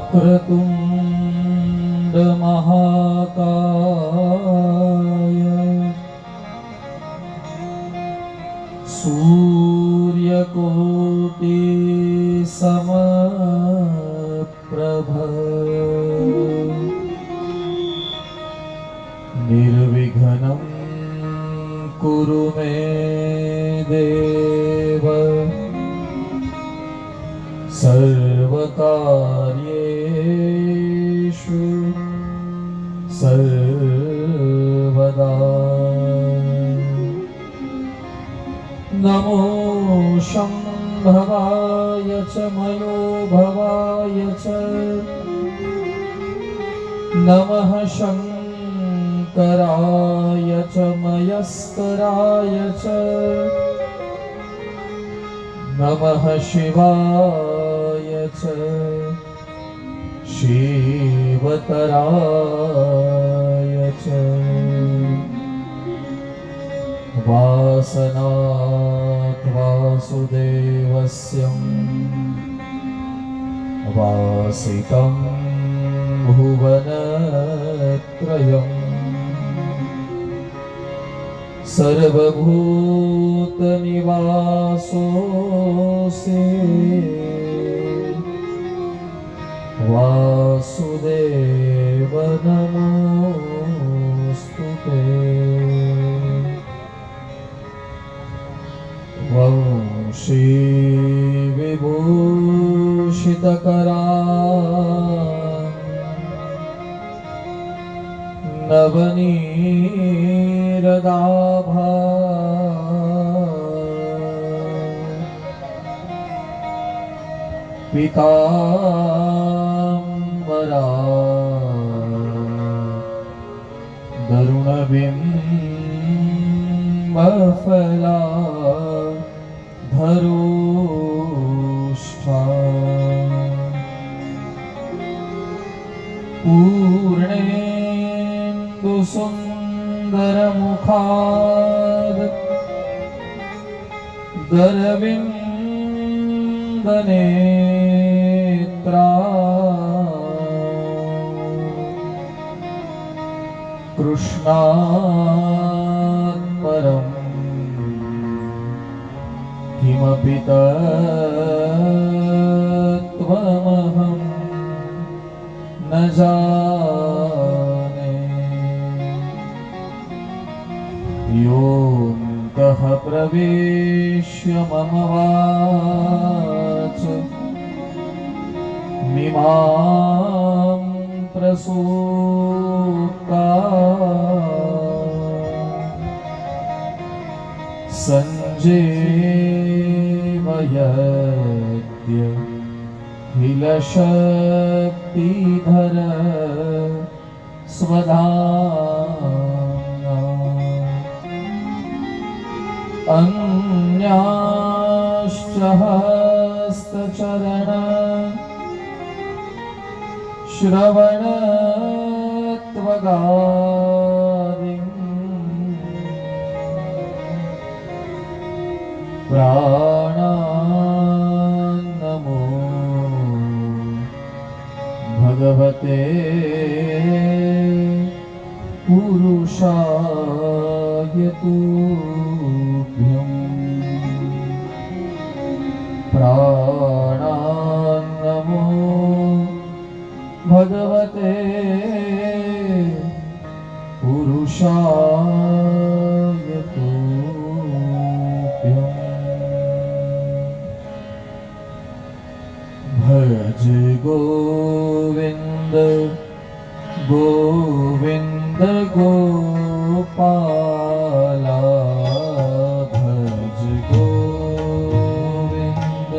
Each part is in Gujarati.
वक्रतुण्ड महाकाय सूर्यकोटि समप्रभ निर्विघ्नं कुरु मे देव सर्वकार्येषु सर्वदा। नमो शम्भवाय च मयो भवाय च नमः शङ्कराय च मयस्कराय च नमः शिवाय च शिवतराय च। वासनात् वासुदेवस्य वासितं भुवनत्रयम् सर्वभूतनिवासोऽसि वासुदेव नमोऽस्तुते। वंशी विभूषितकरा नवनीरदाभा पीताम्बरा दरुणबिम्बफला धरोष्ठा पूर्णेन्दुसुन्दरमुखाद् गरविन्दनेत्रा कृष्णात् परं किमपि तत्त्वमहं न जाने। योऽन्तः प्रवेश्य मम वाच मिमां प्रसूप्ता संजीवयत्य किलशक्तिधर स्वधाम्ना। अन्याश्च हस्तचरण श्रवणत्वगादिं प्राणान्नमो भगवते पुरुषाय तुभ्यं। प्राणान्नमो भगवते पुरुषाय तुभ्यम्। भज गोविन्द गोविन्द गोपाला भज गोविन्द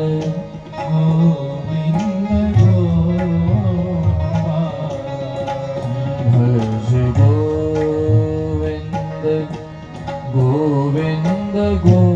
गोविन्द गोपाला भज गोविन्द गोविन्द गोपाला।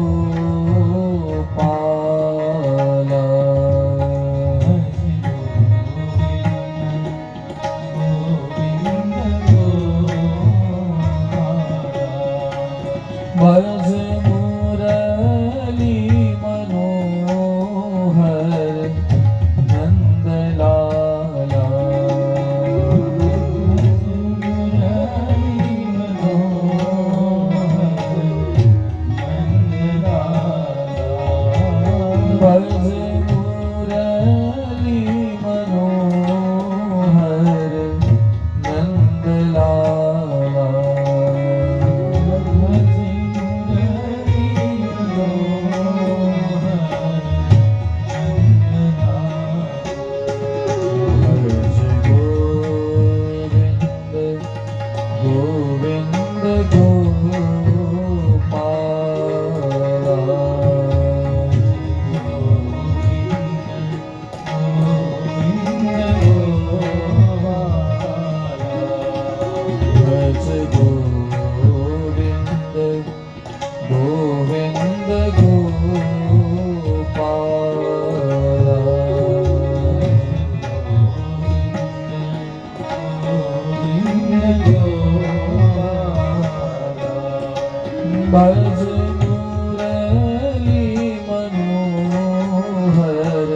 भज मुरली मनोहर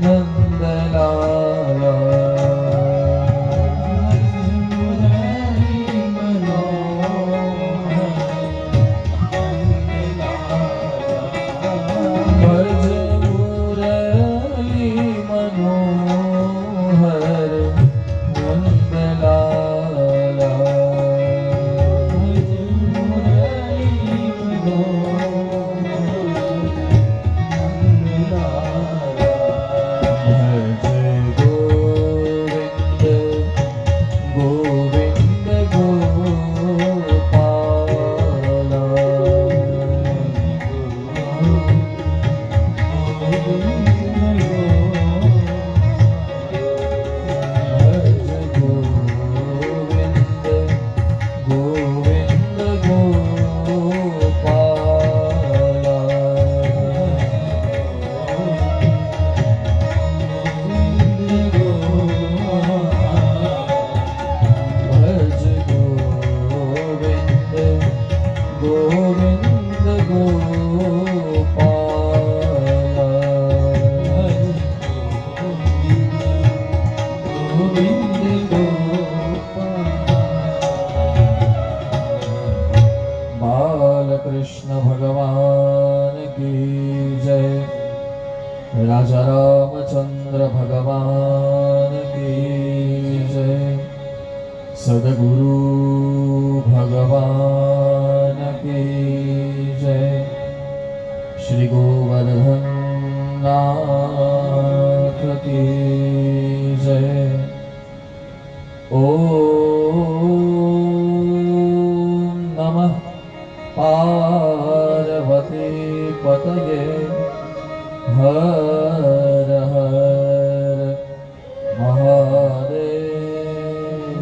नंदलाला। भज मुरली मनोहर नंदलाला। कृष्ण भगवान की जय। राजा रामचंद्र भगवान की जय। सद्गुरु भगवान की जय। श्री गोवर्धन नाथ की जय। ओम नमः पार्वती पतये हर हर महादेव।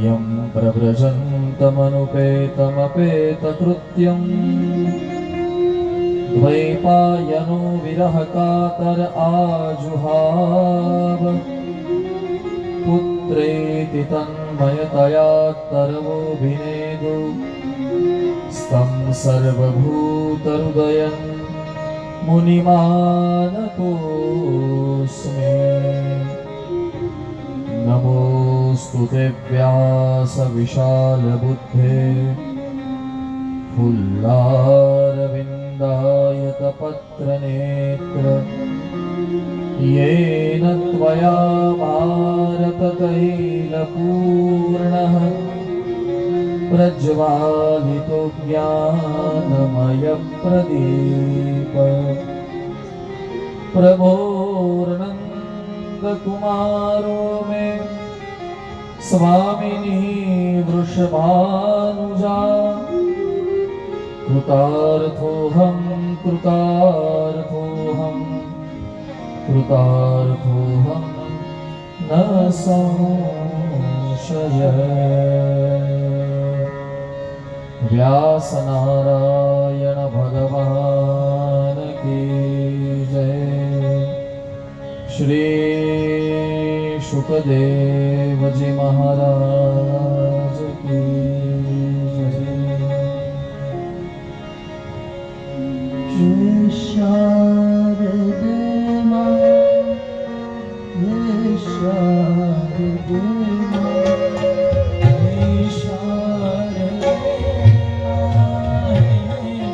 यं प्रव्रजन्तमनुपेतमपेतकृत्यं द्वैपायनो विरहकातर आजुहाव। पुत्रेति तन्मयतया तरवोऽभिनेदु स्तं सर्वभूतहृदयं मुनिमानतोऽस्मि। नमोऽस्तु ते व्यासविशालबुद्धे फुल्लारविन्दायतपत्रनेत्र। येन त्वया भारततैलपूर्णः प्रज्वालितो ज्ञानमयप्रदीप। प्रभोर्नन्दकुमारो मे स्वामिनी वृषभानुजा। कृतार्थोऽहं कृतार्थोऽहं कृतार्थोऽहं न संशयः। व्यासनारायण भगवान की जय। श्री शुकदेव जी महाराज की जय। शारदे मां, हे शारदे मां, हे शारदे मां, हे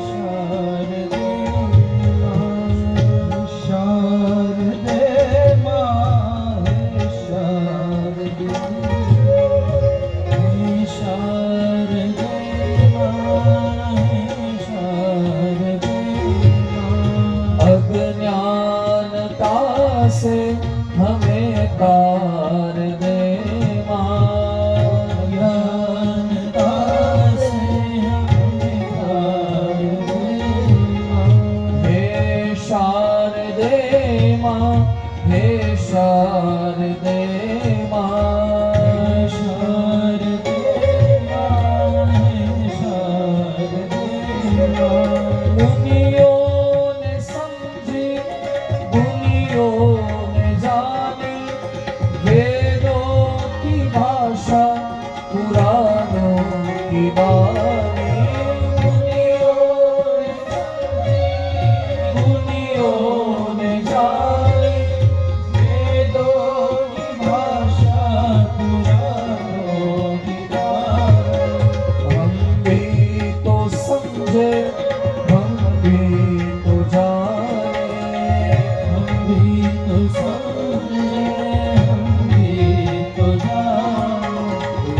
शारदे मां, शारदे मां, हे शारदे मां, हे शारदे मां, हे शारदे। अज्ञानता से हमें तार दे मां। अज्ञानता से हमें तार दे मां। हे शारदे मां, हे शारदे मां, शारदे मां, हे शारदे मां। मुनियों ने समझी, मुनियों ने जानी, वेदों की भाषा पुरानी।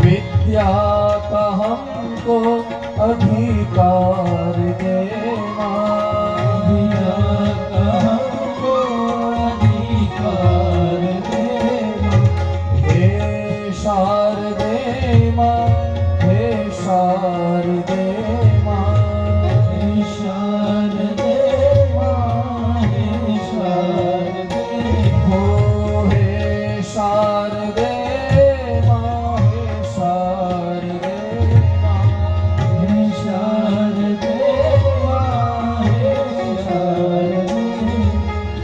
विद्या का हमको अधिकार देना, विद्या का हमको अधिकार देना। हे शारदे माँ, हे शारदे माँ, हे शारदे माँ, हे शारदे हो, हे शारदे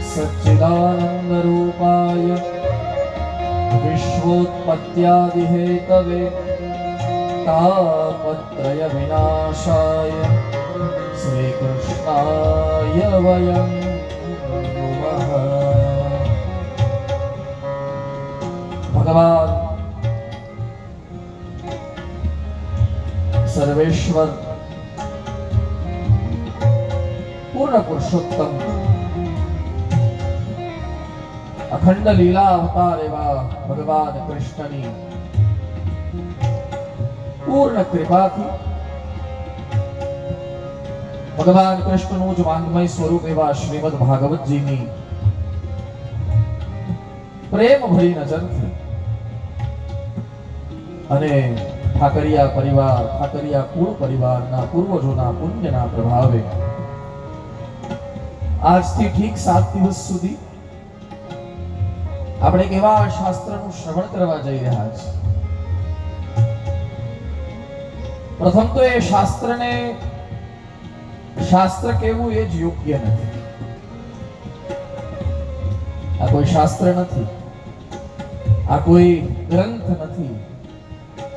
सच्चिदानंद रूपाय विश्वोत्पत्त्यादि हेतवे तापत्रय विनाशाय श्री कृष्णाय वयं नमः। भगवान सर्वेश्वर पूर्ण पुरुषोत्तम अखंड लीला अवतार एवा भगवान कृष्णनी पूर्ण कृपाथी भगवान कृष्णનું જ વાંગમય સ્વરૂપ એવા શ્રીમદ ભાગવતજીની પ્રેમ ભરી નજરથી અને ઠાકરિયા પરિવાર ઠાકરિયા કુળ પરિવારના પૂર્વજોના પુણ્યના પ્રભાવે આજથી ઠીક 7 દિવસ સુધી આપણે કેવા શાસ્ત્રનું શ્રવણ કરવા જઈ રહ્યા છીએ। પ્રથમ તો એ શાસ્ત્રને શાસ્ત્ર કહેવું એ જ યોગ્ય નથી। આ કોઈ શાસ્ત્ર નથી, આ કોઈ ગ્રંથ નથી,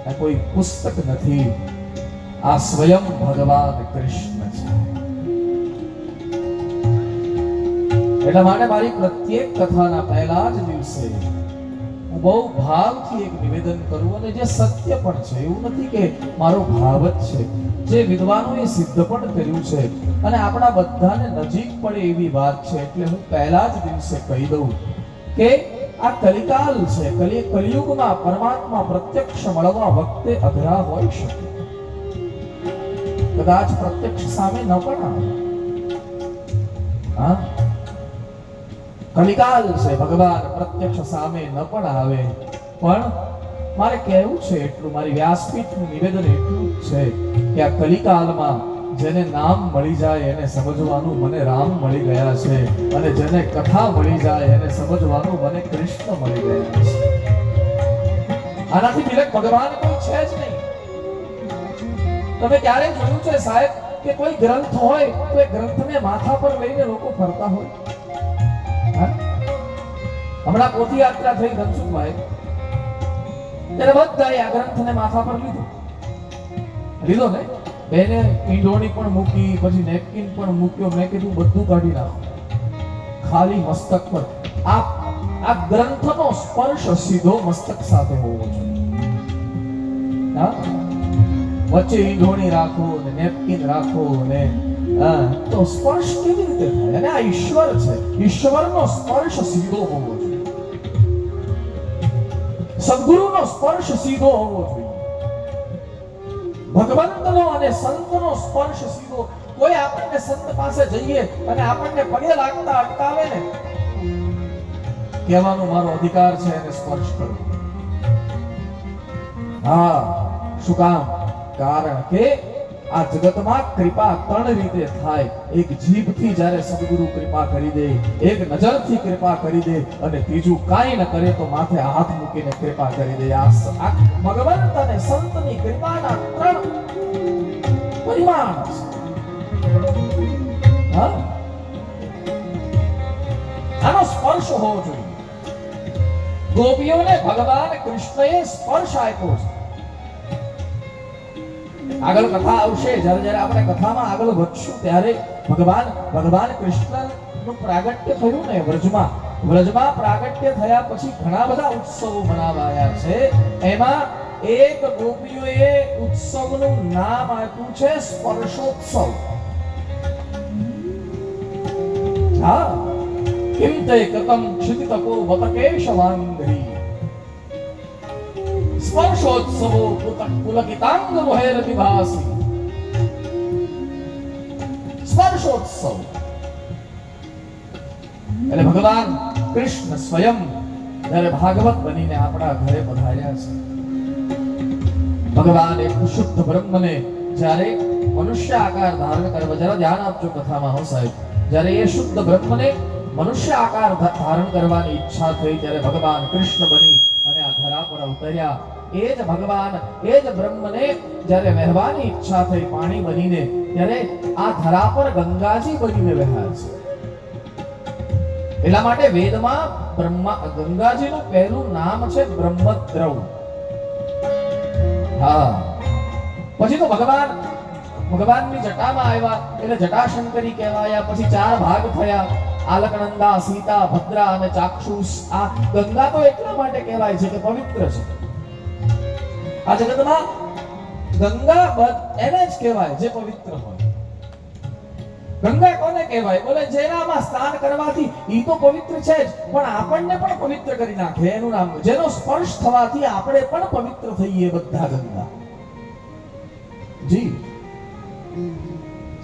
આ કોઈ પુસ્તક નથી, આ સ્વયં ભગવાન કૃષ્ણ છે। એટલા માટે મારી પ્રત્યેક કથાના પહેલા જ દિવસે હું બહુ ભાવથી એક નિવેદન કરું, અને જે સત્ય પણ છે, એવું નથી કે મારો ભાવ જ છે, જે વિદ્વાનોએ સિદ્ધ પણ કર્યું છે અને આપણા બધાને નજીક પડે એવી વાત છે। એટલે હું પહેલા જ દિવસે કહી દઉં કે આ કલિકાલ છે, કલિયુગમાં પરમાત્મા પ્રત્યક્ષ મળવા વખતે અઘરા હોઈ શકે, કદાચ પ્રત્યક્ષ સામે ન પણ આવે। હા, કલિકાલ છે, ભગવાન પ્રત્યક્ષ સામે ન પણ આવે, પણ મારે કહેવું છે એટલું, મારી વ્યાસપીઠનું નિવેદન એટલું જ છે કે આ કલિકાલમાં જેને નામ મળી જાય એને સમજવાનું મને રામ મળી ગયા છે, અને જેને કથા મળી જાય એને સમજવાનું મને કૃષ્ણ મળી ગયા છે। આનાથી વિલક ભગવાન કોઈ છે જ નહીં। તમે ક્યારે જોયું છે સાહેબ કે કોઈ ગ્રંથ હોય તો એ ગ્રંથને માથા પર લઈને લોકો ફરતા હોય? હમણાં પોથી યાત્રા થઈ ધનસુખભાઈ, ત્યારે બધાએ આ ગ્રંથને માથા પર લીધો ને, બેને ઈંડોણી પણ મૂકી, પછી નેપકિન પણ મૂક્યો। મેં કીધું બધું કાઢી નાખો, ખાલી મસ્તક પર આ ગ્રંથનો સ્પર્શ સીધો મસ્તક સાથે હોવો જોઈએ। વચ્ચે ઈંડોણી રાખો ને નેપકિન રાખો ને તો સ્પર્શ કેવી રીતે થાય? અને આ ઈશ્વર છે, ઈશ્વરનો સ્પર્શ સીધો હોવો જોઈએ, સદગુરુનો સ્પર્શ સીધો હોવો જોઈએ, ભગવંતનો અને સંતનો સ્પર્શ સીધો। કોઈ આપણને સંત પાસે જઈએ અને આપણને પગે લાગતા અટકાવે ને, કહેવાનો મારો અધિકાર છે એને સ્પર્શ કરો। હા, શું કામ? કારણ કે આ જગતમાં કૃપા 3 રીતે થાય। એક જીભથી જ્યારે સદગુરુ કૃપા કરી દે, એક નજરથી કૃપા કરી દે, અને ત્રીજું કાંઈ ન કરે તો માથે હાથ મૂકીને કૃપા કરી દે। આ ભગવંત અને સંતની કૃપાના 3 પરિમાણ છે। હા, આનો સ્પર્શ હોવો જોઈએ। ગોપીઓને ભગવાન કૃષ્ણએ સ્પર્શ આપ્યો છે। આગળ કથા આવશે, જ્યારે આપણે કથામાં આગળ વધશું ત્યારે ભગવાન કૃષ્ણનું પ્રાગટ્ય થયું ને વ્રજમાં પ્રાગટ્ય થયા પછી ઘણા બધા ઉત્સવો મનાવાયા છે। એમાં એક ગોપીઓએ ઉત્સવનું નામ આપ્યું છે સ્પર્શોત્સવ। હા, किम ते कतम क्षितितको वतकेशवांग्री स्पर्शोत्सवो पुलकितांग रोहेर विभासी स्पर्शोत्सव એટલે ભગવાન કૃષ્ણ સ્વયં જ્યારે ભાગવત બનીને આપણા ઘરે પધાર્યા છે. ભગવાન એક શુદ્ધ બ્રહ્મને જ્યારે મનુષ્ય આકાર ધારણ કરવા, જરા ધ્યાન આપજો કથામાં હો સાહેબ, જ્યારે એ શુદ્ધ બ્રહ્મને મનુષ્ય આકાર ધારણ કરવાની ઈચ્છા થઈ ત્યારે ભગવાન કૃષ્ણ બની અને આ ધરા પર અવતર્યા. એ જ ભગવાન, એ જ બ્રહ્મને જ્યારે વહેવાની ઈચ્છા થઈ પાણી બનીને, ત્યારે આ ધરા પર ગંગાજી બનીને વહ્યા છે. એટલા માટે વેદમાં ગંગાજીનું પહેલું નામ છે બ્રહ્મદ્રવ. હા, પછી તો ભગવાનની જટામાં આવ્યા એટલે જટાશંકરી કહેવાયા. પછી 4 ભાગ થયા, આલકનંદા, સીતા, ભદ્રા અને ચાક્ષુષ. આ ગંગા તો એટલા માટે કહેવાય છે કે પવિત્ર છે. આ જગતમાં ગંગા એને જ કહેવાય જે પવિત્ર હોય. ગંગા કોને કહેવાય? બોલે જેનામાં સ્નાન કરવાથી ઈ તો પવિત્ર છે જ, પણ આપણને પણ પવિત્ર કરી નાખે એનું નામ. જેનો સ્પર્શ થવાથી આપણે પણ પવિત્ર થઈએ બધા. ગંગા જી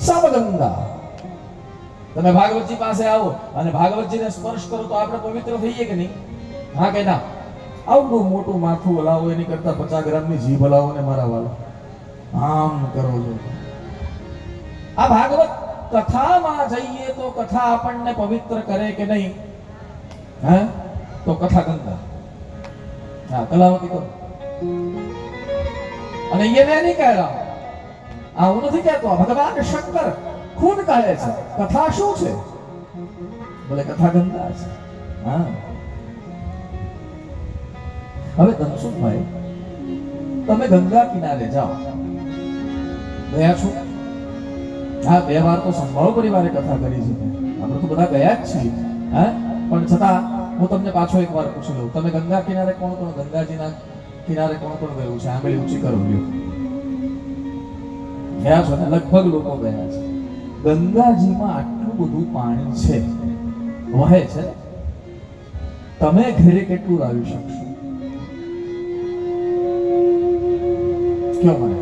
સબ ગંગા. તમે ભાગવતજી પાસે આવો અને ભાગવતજીને સ્પર્શ કરો તો આપણે પવિત્ર થઈએ કે નહીં? હા કે ના? આવડું મોટું માથું હલાવો એની કરતા 50 ગ્રામની જીભ હલાવો ને મારા વાલા આમ કરો છો. આ ભાગવત કથામાં જઈએ તો કથા આપણને પવિત્ર કરે કે નહીં? હે? તો કથા ગંગા. હા, કલાવતી કરો. અને ये मैं नहीं कह रहा, આ હું નથી કહેતો, ભગવાન શંકર ખુદ કહે છે કથા શું છે? બોલે કથા ગંગા છે. હા, હવે ધનસુખભાઈ તમે ગંગા કિનારે જાઓ, ગયા છો? હા, 2 વાર તો સંભાવ પરિવારે કથા કરી છે. આપણે તો બધા ગયા જ છીએ, હે? પણ છતાં હું તમને પાછો એક વાર પૂછી લઉં, તમે ગંગા કિનારે કોણ કોણ, ગંગાજીના કિનારે કોણ કોણ ગયું છે? આંગળી ઊંચી કરો. ગયા છો ને? લગભગ લોકો ગયા છે. ગંગાજીમાં આટલું બધું પાણી છે, વહે છે, તમે ઘરે કેટલું લાવી શકશો? કયો મને,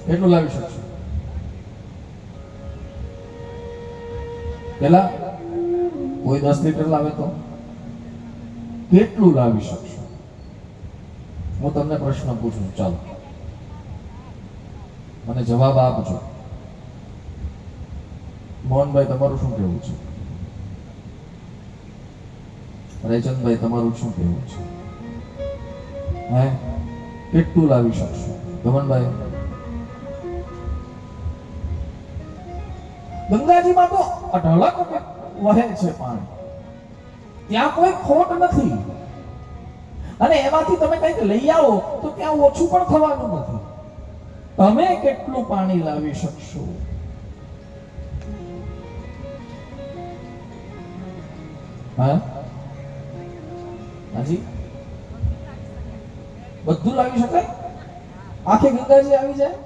કેટલું લાવી શકશો? પેલા કોઈ 10 લીટર લાવે તો કેટલું લાવી શકશો? હું તમને પ્રશ્ન પૂછું, ચાલો મને જવાબ આપજો. મોહનભાઈ તમારું શું કહેવું છે? રેચનભાઈ તમારું શું કહેવું છે? હે, કેટલું લાવી શકશો? ગમનભાઈ? ગંગાજીમાં તો અઢળક વહે છે પાણી, ત્યાં કોઈ ખોટ નથી. અને એમાંથી તમે કંઈક લઈ આવો તો ત્યાં ઓછું પણ થવાનું નથી. તમે કેટલું પાણી લાવી શકશો? હા, હાજી, બધું લાવી શકાય? આખી ગંગાજી આવી જાય?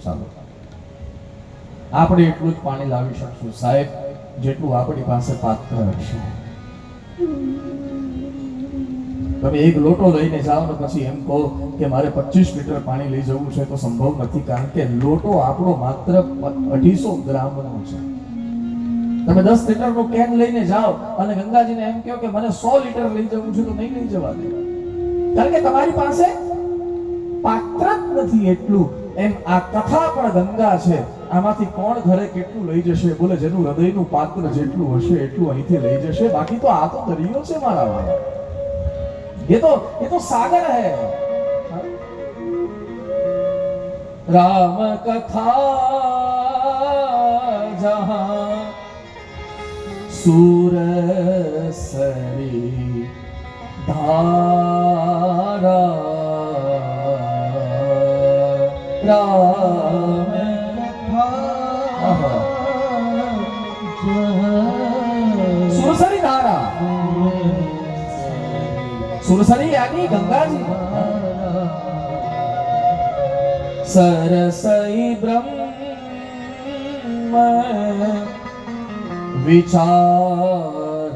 ચાલો, આપણે એટલું જ પાણી લાવી શકશું સાહેબ, જેટલું આપણી પાસે પાત્ર હશે. તમે એક લોટો લઈને જાઓ ને પછી એમ કહો કે મારે 25 લીટર પાણી લઈ જવું છે તો સંભવ નથી, કારણ કે લોટો આપણો માત્ર 250 ગ્રામનો છે. તમે 10 લીટરનો કેન લઈને જાઓ અને ગંગાજીને એમ કહો કે મને 100 લીટર લઈ જવું છે તો નહીં લઈ જવા દે, કારણ કે તમારી પાસે પાત્ર જ નથી એટલું. એમ આ કથા પણ ગંગા છે. આમાંથી કોણ ઘરે કેટલું લઈ જશે? બોલે જેનું હૃદયનું પાત્ર જેટલું હશે એટલું અહીંથી લઈ જશે. બાકી તો આ તો દરિયો છે મારા વાળા, ये तो सागर है. राम कथा जहां सुरसरी धारा, राम कथा सुरसरी धारा, सुरसरी यानी गंगाजी. सरसई ब्रह्म વિચાર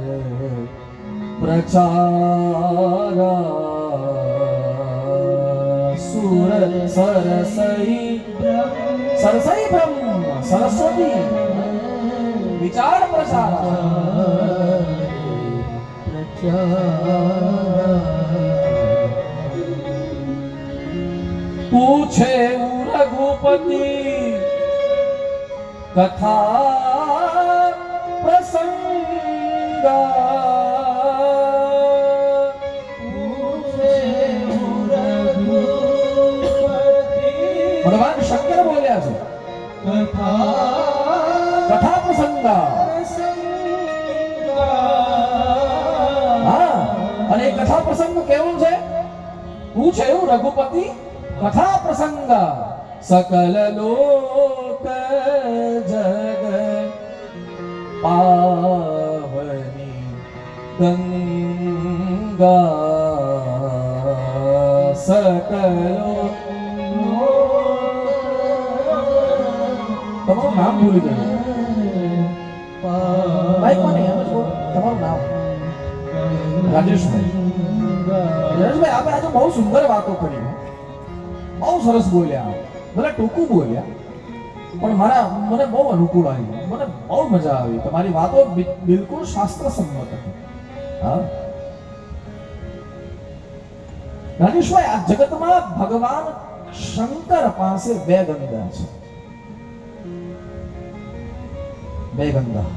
પ્રચારા સુર સરસઈ બ્રહ્મ સરસ્વતી વિચાર પ્રચારા પૂછે રઘુપતિ કથા પ્રસંગા ભગવાન શંકર બોલ્યા છે કથા પ્રસંગા હા અને એ કથા પ્રસંગ કેવું છે પૂછે એવું રઘુપતિ કથા પ્રસંગ સકલ લોક જગ પાવની ગંગા સકલો તમારું નામ ભૂલી ગયું ભાઈ કોને તમારું નામ રાજેશભાઈ રાજેશભાઈ આપણે આજે બહુ સુંદર વાતો કરી બહુ સરસ બોલ્યા ભલે ટૂંકું બોલ્યા પણ મને બહુ અનુકૂળ આવી મને બહુ મજા આવી તમારી વાતો બિલકુલ શાસ્ત્ર સંમત હતી હા રાજેશભાઈ આ જગતમાં ભગવાન શંકર પાસે બે ગંગા છે બે ગંગા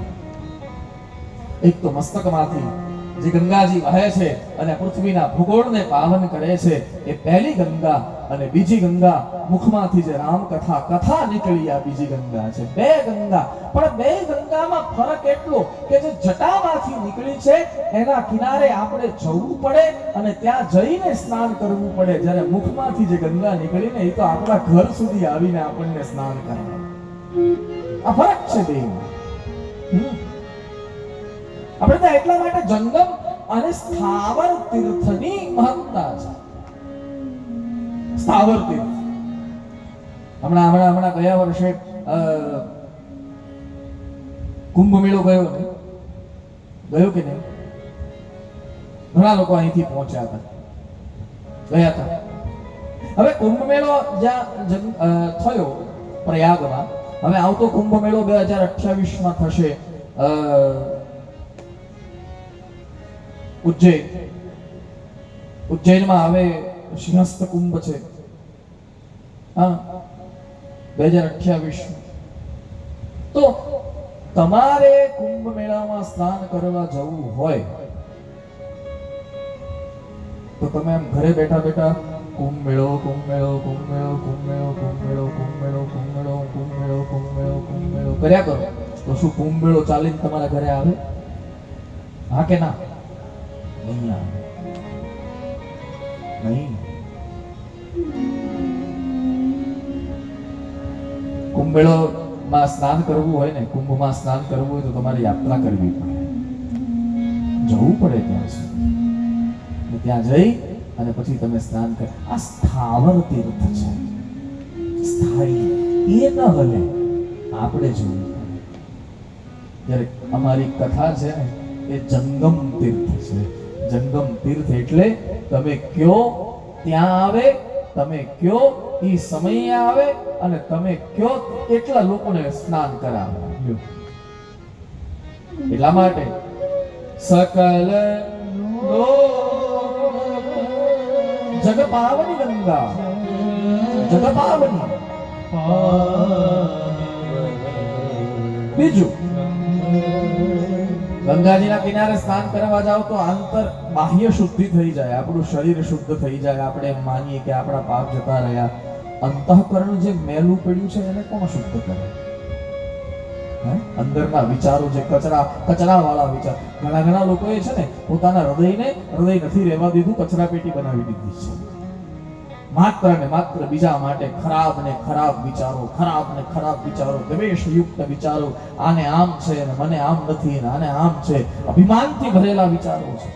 એક તો મસ્તકમાંથી જે ગંગાજી વહે છે અને પૃથ્વીના ભૂગોળને પાવન કરે છે એ પહેલી ગંગા અને બીજી ગંગા મુખમાંથી જે રામ કથા નીકળી આ બીજી ગંગા છે બે ગંગા પણ બે ગંગામાં ફરક એટલો કે જે જટામાંથી નીકળી છે એના કિનારે આપણે જવું પડે અને ત્યાં જઈને સ્નાન કરવું પડે જ્યારે મુખમાંથી જે ગંગા નીકળીને એ તો આપણા ઘર સુધી આવીને આપણને સ્નાન કરાવે આ ફરક છે બેમાં આપણે તો એટલા માટે જંગમ અને સ્થાવર તીર્થની મહત્તા છે સ્થાવર તીર્થ હમણાં ગયા વર્ષે કુંભ મેળો ગયો ને ગયો કે નહીં ઘણા લોકો અહીંથી પહોંચ્યા હતા ગયા હતા હવે કુંભ મેળો જ્યાં થયો પ્રયાગમાં હવે આવતો કુંભ મેળો 2028 માં થશે ઉજ્જૈનમાં હવે સિંહસ્થ કુંભ છે હા 2028 તો તમારે કુંભ મેળામાં સ્નાન કરવા જવું હોય તો તમે એમ ઘરે બેઠા બેઠા કુંભ મેળો કર્યા કરો તો શું કુંભ મેળો ચાલીને તમારા ઘરે આવે હા કે ના નહીં આવે નહીં કુંભ મેળોમાં સ્નાન કરવું હોય ને કુંભમાં સ્નાન કરવું હોય તો તમારે યાત્રા કરવી પડે જવું પડે ત્યાં સુધી ત્યાં જઈ અને પછી તમે સ્નાન કરો આ સ્થાવર તીર્થ છે સ્થાયી એ ન હલે આપણે જોવું જ્યારે અમારી કથા છે ને એ જંગમ તીર્થ છે જંગમ તીર્થ એટલે તમે કયો ત્યાં આવે તમે કયો ઈ સમય આવે અને તમે કયો કેટલા લોકોને સ્નાન કરાવે એટલા માટે સકલ જગ પાવની ગંગા જગ પાવની બીજું ગંગાજીના કિનારે સ્નાન કરવા જાવ તો આંતર બાહ્ય શુદ્ધિ થઈ જાય આપણું શરીર શુદ્ધ થઈ જાય આપણે એમ માનીએ કે આપણા પાપ જતા રહ્યા અંતઃકરણ જે મેલું પડ્યું છે એને કોણ શુદ્ધ કરે અંદરના વિચારો જે કચરા વાળા વિચાર ઘણા લોકોએ છે ને પોતાના હૃદય નથી રહેવા દીધું કચરા પેટી બનાવી દીધી છે માત્ર ને માત્ર બીજા માટે ખરાબ ને ખરાબ વિચારો દ્વેષ યુક્ત વિચારો આને આમ છે અને મને આમ નથી અને આને આમ છે અભિમાનથી ભરેલા વિચારો છે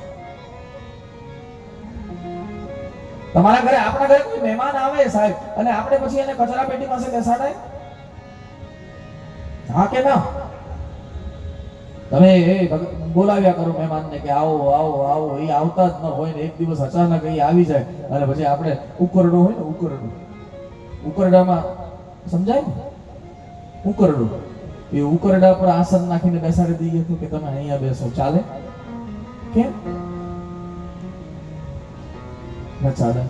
તમારા ઘરે આપણા ઘરે કોઈ મહેમાન આવે સાહેબ અને આપણે પછી એને કચરા પેટી પાસે બેસાડાય હા કે ના? તમે બોલાવ્યા કરો મહેમાનને કે આવો આવો આવો, એ આવતા જ ન હોય ને એક દિવસ અચાનક એ આવી જાય અને પછી આપણે ઉકરડો હોય ને ઉકરડામાં સમજાય ને ઉકરડું, એ ઉકરડા પર આસન નાખીને બેસાડી દઈએ તો કે તમે અહીંયા બેસો, ચાલે? કેમ ન ચાલે?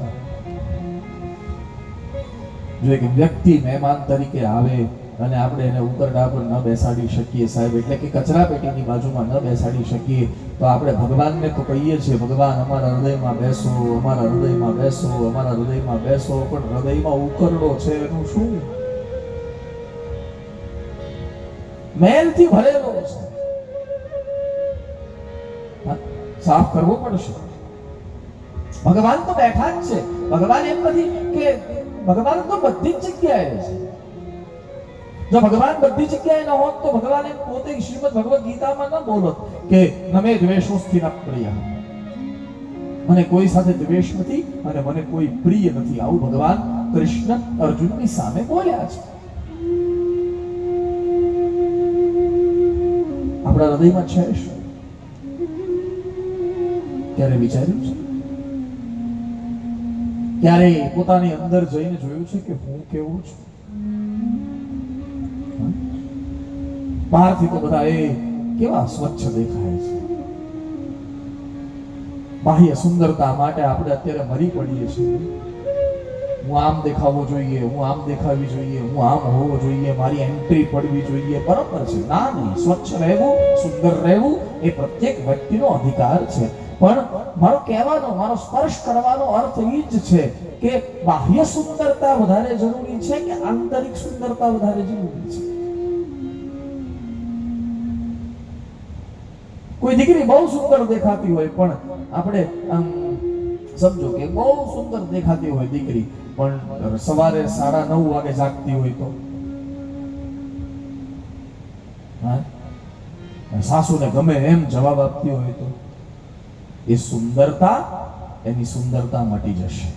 જો એક વ્યક્તિ મહેમાન તરીકે આવે અને આપણે એને ઉકરડા પર ન બેસાડી શકીએ સાહેબ, એટલે કે કચરા પેટીની બાજુમાં ન બેસાડી શકીએ, તો આપણે ભગવાનને તો કહીએ છીએ ભગવાન અમારા હૃદયમાં બેસો, અમારા હૃદયમાં બેસો, અમારા હૃદયમાં બેસો, પણ હૃદયમાં ઉકરડો છે એનું શું? મેલથી ભરેલો છે, સાફ કરવો પડશે. ભગવાન તો બેઠા જ છે. ભગવાન એમ નથી કે ભગવાન તો બધી જ જગ્યાએ છે. જો ભગવાન બધી જગ્યાએ ન હોત તો ભગવાન એમ પોતે શ્રીમદ ભગવદ ગીતામાં ન બોલત કે નમે દ્વેષોસ્તિ ન પ્રિય, મને કોઈ સાથે દ્વેષ નથી અને મને કોઈ પ્રિય નથી. આવું ભગવાન કૃષ્ણ અર્જુનની સામે બોલ્યા છે. આપણા હૃદયમાં છે શું? ક્યારે વિચાર્યું છે? ક્યારે પોતાની અંદર જઈને જોયું છે કે હું કેવું છું? બહારથી તો બધા એ કેવા સ્વચ્છ દેખાય છે. બાહ્ય સુંદરતા માટે આપણે અત્યારે મરી પડીએ છીએ. હું આમ દેખાવો જોઈએ, હું આમ દેખાવી જોઈએ, હું આમ હોવો જોઈએ, મારી એન્ટ્રી પડવી જોઈએ. બરોબર છે, ના નહીં, સ્વચ્છ રહેવું, સુંદર રહેવું એ પ્રત્યેક વ્યક્તિનો અધિકાર છે. પણ મારો કહેવાનો, મારો સ્પર્શ કરવાનો અર્થ એ જ છે કે બાહ્ય સુંદરતા વધારે જરૂરી છે કે આંતરિક સુંદરતા વધારે જરૂરી છે? કોઈ દીકરી બહુ સુંદર દેખાતી હોય પણ આપણે સમજો કે બહુ સુંદર દેખાતી હોય દીકરી, પણ સવારે 9:30 વાગે જાગતી હોય તો સાસુને ગમે એમ જવાબ આપતી હોય તો એ સુંદરતા, એની સુંદરતા મટી જશે.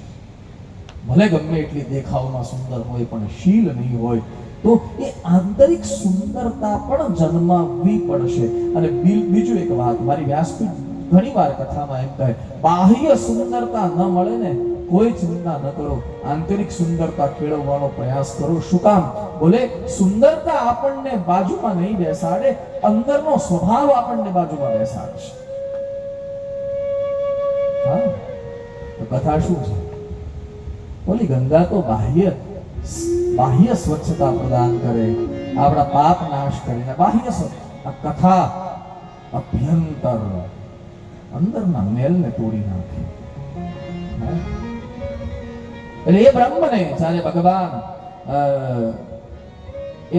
ભલે ગમે એટલી દેખાવમાં સુંદર હોય પણ શીલ નહીં હોય તો એ આંતરિક સુંદરતા પણ જન્માવવી પડશે. અને બીજું એક વાત, મારી વ્યાસપીઠ ઘણી વાર કથામાં એમ કહે, બાહ્ય સુંદરતા ન મળે ને કોઈ ચિંતા ન કરો, આંતરિક સુંદરતા કેળવવાનો પ્રયાસ કરો. શું કામ? બોલે સુંદરતા આપણને બાજુમાં નહીં બેસાડે, અંદરનો સ્વભાવ આપણને બાજુમાં બેસાડશે. હા, તો કથા શું છે? બોલી ગંગા તો બાહ્ય સ્વચ્છતા પ્રદાન કરે, આપણા પાપ નાશ કરીને બાહ્ય આ કથા અભ્યંતર અંદરના મેલને તોડી નાખે. એટલે એ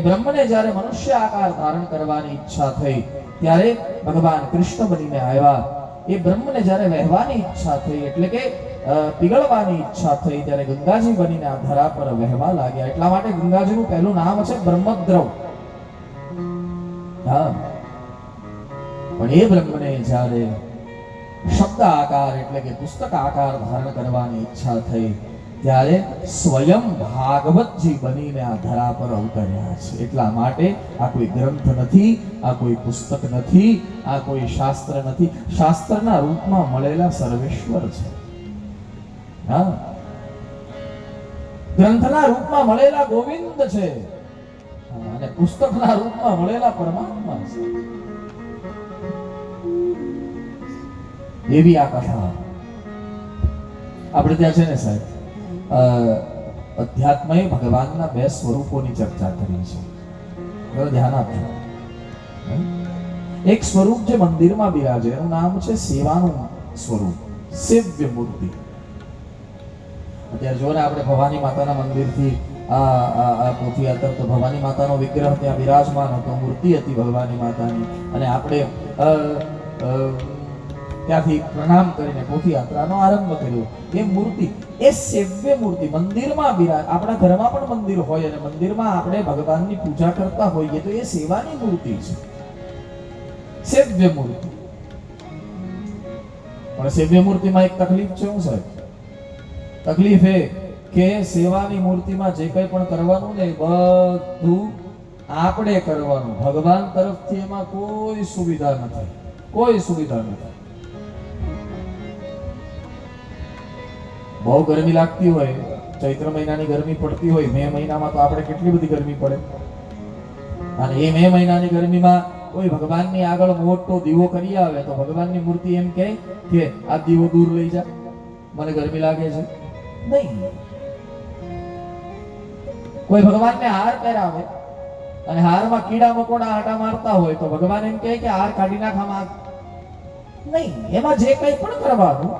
બ્રહ્મને જ્યારે મનુષ્ય આકાર ધારણ કરવાની ઈચ્છા થઈ ત્યારે ભગવાન કૃષ્ણ બનીને આવ્યા. એ બ્રહ્મને જ્યારે વહેવાની ઈચ્છા થઈ એટલે કે પીગળવાની ઈચ્છા થઈ ત્યારે ગંગાજી બનીને આ ધરા પર વહેવા લાગ્યા. એટલા માટે ગંગાજીનું પહેલું નામ છે બ્રહ્મદ્રવ. હા, પણ એ બ્રહ્મને જ્યારે શબ્દ આકાર એટલે કે પુસ્તક આકાર ધારણ કરવાની ઈચ્છા થઈ ત્યારે સ્વયં ભાગવતજી બનીને આ ધરા પર અવતર્યા છે. એટલા માટે આ કોઈ ગ્રંથ નથી, આ કોઈ પુસ્તક નથી, આ કોઈ શાસ્ત્ર નથી. શાસ્ત્રના રૂપમાં મળેલા સર્વેશ્વર છે. હા, ગ્રંથના રૂપમાં મળેલા ગોવિંદ છે અને પુસ્તકના રૂપમાં મળેલા પરમાત્મા છે. એવી આ કથા આપણે ત્યાં છે ને સાહેબ. અધ્યાત્મએ ભગવાનના 2 સ્વરૂપોની ચર્ચા કરી છે. ધ્યાન આપજો. એક સ્વરૂપ જે મંદિરમાં બિરાજે એનું નામ છે સેવાનું સ્વરૂપ, સેવ્ય મૂર્તિ. અત્યારે જો ને આપણે ભવાની માતાના મંદિરથી આ પોથીયાત્રા તો ભવાની માતાનો વિગ્રહ ત્યાં બિરાજમાન હતો, મૂર્તિ હતી ભગવાની માતાની, અને આપણે ત્યાંથી પ્રણામ કરીને પોથીયાત્રાનો આરંભ કર્યો. એ મૂર્તિ, એ સેવ્ય મૂર્તિ મંદિરમાં બિરાજ. આપણા ઘરમાં પણ મંદિર હોય અને મંદિરમાં આપણે ભગવાનની પૂજા કરતા હોઈએ તો એ સેવાની મૂર્તિ છે, સેવ્ય મૂર્તિ. પણ સેવ્ય મૂર્તિમાં એક તકલીફ છે. શું સાહેબ તકલીફ? એ કે સેવાની મૂર્તિમાં જે કંઈ પણ કરવાનું ને બધું આપણે કરવાનું. ભગવાન તરફથી એમાં કોઈ સુવિધા નથી, કોઈ સુવિધા નથી. બહુ ગરમી લાગતી હોય, ચૈત્ર મહિનાની ગરમી પડતી હોય, મે મહિનામાં તો આપણે કેટલી બધી ગરમી પડે, અને એ મે મહિનાની ગરમીમાં કોઈ ભગવાનની આગળ મોટો દીવો કરી આવે તો ભગવાનની મૂર્તિ એમ કહે કે આ દીવો દૂર લઈ જા, મને ગરમી લાગે છે? નહીં. કોઈ ભગવાનને હાર પહેરાવે અને હારમાં કીડા મકોડા આટા મારતા હોય તો ભગવાન એમ કહે કે હાર કાઢી નાખ આમાં. નહીં, એમાં જે કંઈ પણ કરવાનું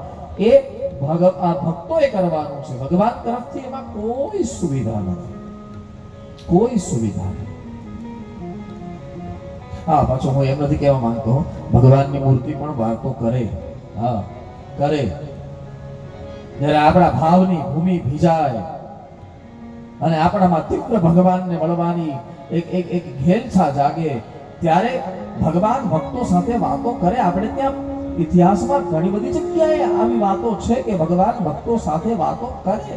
એ ભક્તોએ કરવાનું છે. ભગવાન તરફથી એમાં કોઈ સુવિધા નથી, કોઈ સુવિધા નથી. હા, પાછું હું એમ નથી કહેવા માંગતો ભગવાનની મૂર્તિ પણ વાતો કરે. હા, કરે. જ્યારે આપણા ભાવની ભૂમિ ભીજાય અને આપણામાં તીવ્ર ભગવાનને મળવાની એક ઘેલછા જાગે ત્યારે ભગવાન ભક્તો સાથે વાતો કરે. આપણે ત્યાં ઇતિહાસમાં ઘણી બધી જગ્યાએ આવી વાતો છે કે ભગવાન ભક્તો સાથે વાતો કરે છે,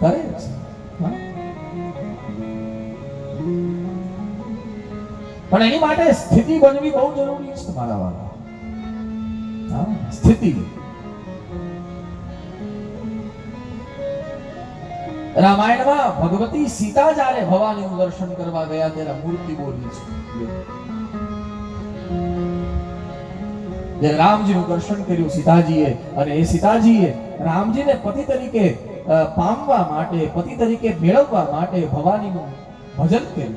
કરે છે. પણ એની માટે સ્થિતિ બનવી બહુ જરૂરી છે મારા વાળા. હા, સ્થિતિ. રામાયણમાં ભગવતી સીતા જ્યારે ભવાનીનું દર્શન કરવા ગયા ત્યારે મૂર્તિ બોલી છે. જ્યારે રામજીનું દર્શન કર્યું સીતાજીએ, અને એ સીતાજીએ રામજીને પતિ તરીકે પામવા માટે, પતિ તરીકે મેળવવા માટે ભવાનીનું ભજન કર્યું.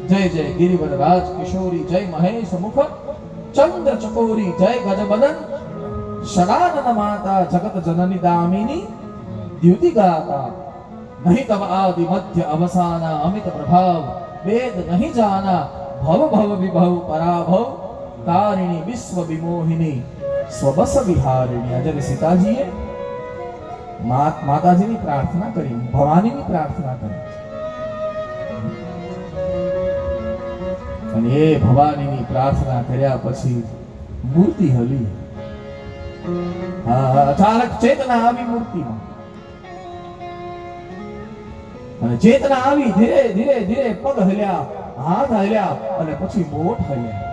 જય જય ગિરિવર રાજ કિશોરી, જય મહેશ મુખ ચંદ્ર ચકોરી, જય ગજબદન સદાનંદ માતા, જગત જનની દામિની દ્યુતિ ગાતા, નહીં તવ આદિ મધ્ય અવસાના, અમિત પ્રભાવ વેદ નહીં જાના, ભવ ભવ વિભવ પરાભવ તારિણી વિશ્વ વિમોહિની સ્વબસ વિહારિણી. આજે સીતાજીએ માતાજીની પ્રાર્થના કરી, ભવાનીની પ્રાર્થના કરી, અને એ ભવાનીની પ્રાર્થના કર્યા પછી મૂર્તિ હલી. અચાનક ચેતના આવી મૂર્તિમાં, અને ચેતના આવી, ધીરે ધીરે ધીરે પગ હલ્યા, હાથ હલ્યા, અને પછી હોઠ હલ્યા,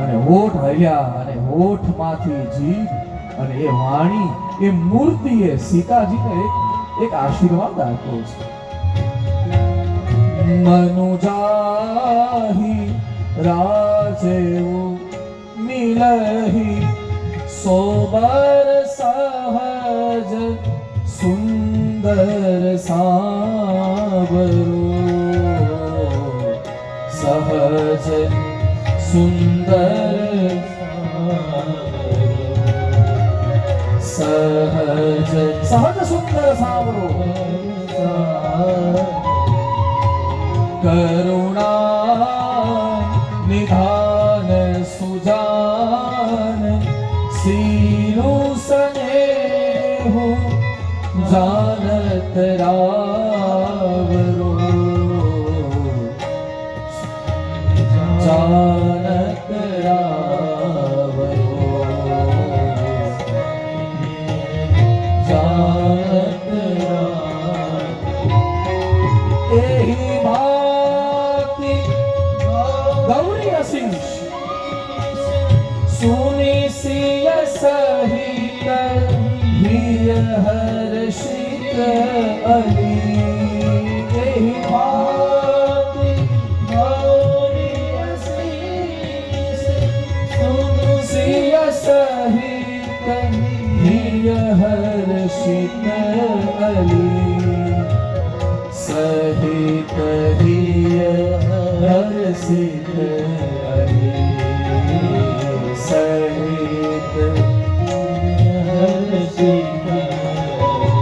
અને હોઠ હલ્યા, અને હોઠમાંથી જીભ અને એ વાણી, એ મૂર્તિએ સીતાજીને એક આશીર્વાદ આપ્યો છે. મનુજાહી રાજેઉ મિલહી સોબર સહજ સુંદર સાવરો, સહજ સુંદર સહજ સુંદર સાવરો, કરુણા નિધાન સુજાન, સીનું સ્નેહુ જાનત રાવરો, જાનત રાવરો, જાનત રાવરો. એહી ભાતિ ગૌરી આશીષ સુની સિય સહિત હિય હર્ષિત અલી. એહી ભાતિ ગૌરી આશીષ સુની સિય સહિત હિય હર્ષિત અલી, સહિત હિય હર્ષિત